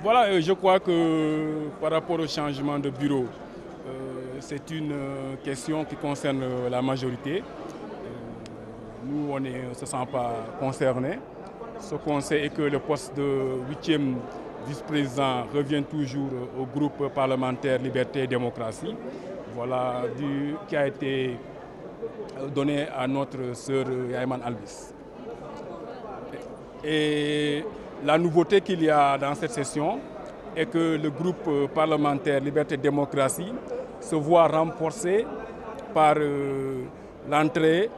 Voilà, je crois que par rapport au changement de bureau, c'est une question qui concerne la majorité. Nous, on ne se sent pas concernés. Ce qu'on sait est que le poste de 8e vice-président revient toujours au groupe parlementaire Liberté et Démocratie. Voilà, qui a été donné à notre sœur Yaïman Albis. Et la nouveauté qu'il y a dans cette session est que le groupe parlementaire Liberté et Démocratie se voit renforcé par l'entrée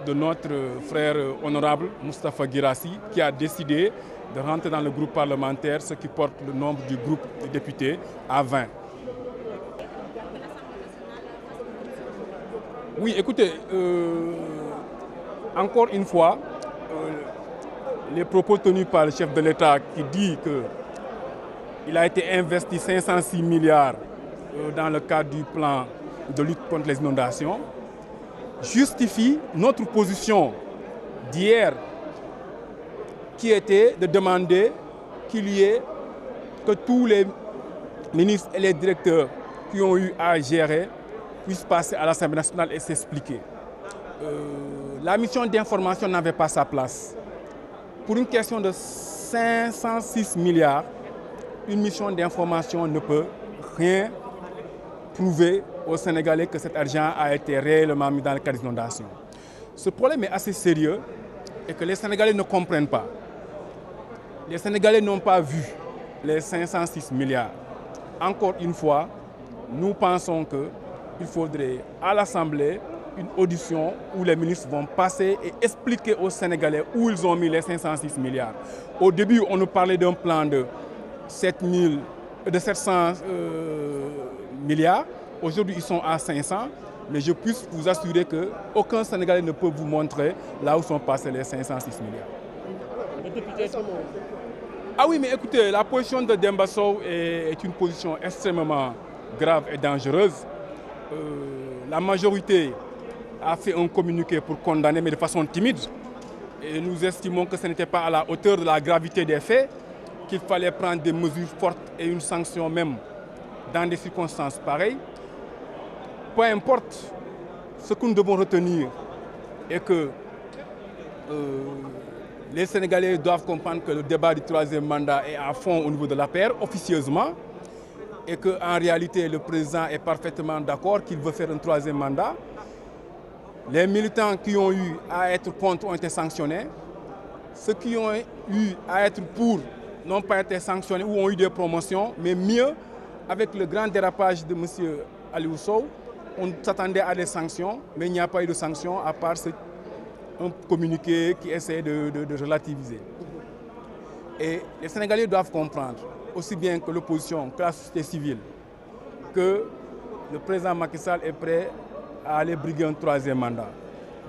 de notre frère honorable Moustapha Guirassy, qui a décidé de rentrer dans le groupe parlementaire, ce qui porte le nombre du groupe de députés à 20. Oui, écoutez, encore une fois, les propos tenus par le chef de l'État qui dit qu'il a été investi 506 milliards dans le cadre du plan de lutte contre les inondations, justifie notre position d'hier qui était de demander qu'il y ait que tous les ministres et les directeurs qui ont eu à gérer puissent passer à l'Assemblée nationale et s'expliquer. La mission d'information n'avait pas sa place. Pour une question de 506 milliards, une mission d'information ne peut rien prouver aux Sénégalais que cet argent a été réellement mis dans le cadre d'inondation. Ce problème est assez sérieux et que les Sénégalais ne comprennent pas. Les Sénégalais n'ont pas vu les 506 milliards. Encore une fois, nous pensons qu'il faudrait à l'Assemblée une audition où les ministres vont passer et expliquer aux Sénégalais où ils ont mis les 506 milliards. Au début, on nous parlait d'un plan de 700 milliards. Aujourd'hui, ils sont à 500. Mais je puis vous assurer qu'aucun Sénégalais ne peut vous montrer là où sont passés les 506 milliards. Les députés sont... Ah oui, mais écoutez, la position de Demba Sow est une position extrêmement grave et dangereuse. La majorité a fait un communiqué pour condamner, mais de façon timide. Et nous estimons que ce n'était pas à la hauteur de la gravité des faits, qu'il fallait prendre des mesures fortes et une sanction même dans des circonstances pareilles. Peu importe, ce que nous devons retenir est que les Sénégalais doivent comprendre que le débat du troisième mandat est à fond au niveau de l'APR, officieusement, et qu'en réalité, le président est parfaitement d'accord qu'il veut faire un troisième mandat. Les militants qui ont eu à être contre ont été sanctionnés. Ceux qui ont eu à être pour n'ont pas été sanctionnés ou ont eu des promotions, mais mieux, avec le grand dérapage de M. Aliou Sow, on s'attendait à des sanctions, mais il n'y a pas eu de sanctions à part un communiqué qui essaie de relativiser. Et les Sénégalais doivent comprendre, aussi bien que l'opposition, que la société civile, que le président Macky Sall est prêt à aller briguer un troisième mandat.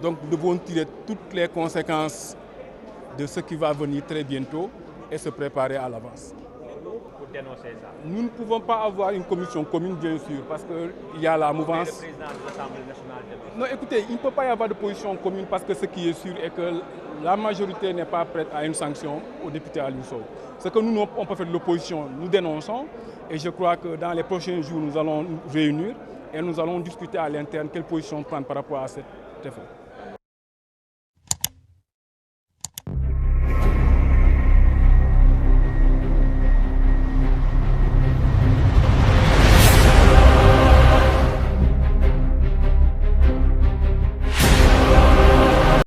Donc nous devons tirer toutes les conséquences de ce qui va venir très bientôt et se préparer à l'avance. Pour dénoncer ça. Nous ne pouvons pas avoir une commission commune, bien sûr, parce qu'il y a la mouvance. Le président de l'Assemblée nationale. Non, écoutez, il ne peut pas y avoir de position commune parce que ce qui est sûr est que la majorité n'est pas prête à une sanction au député Aliou Sow. Ce que nous, on peut faire de l'opposition, nous dénonçons et je crois que dans les prochains jours, nous allons nous réunir et nous allons discuter à l'interne quelle position prendre par rapport à cet effet.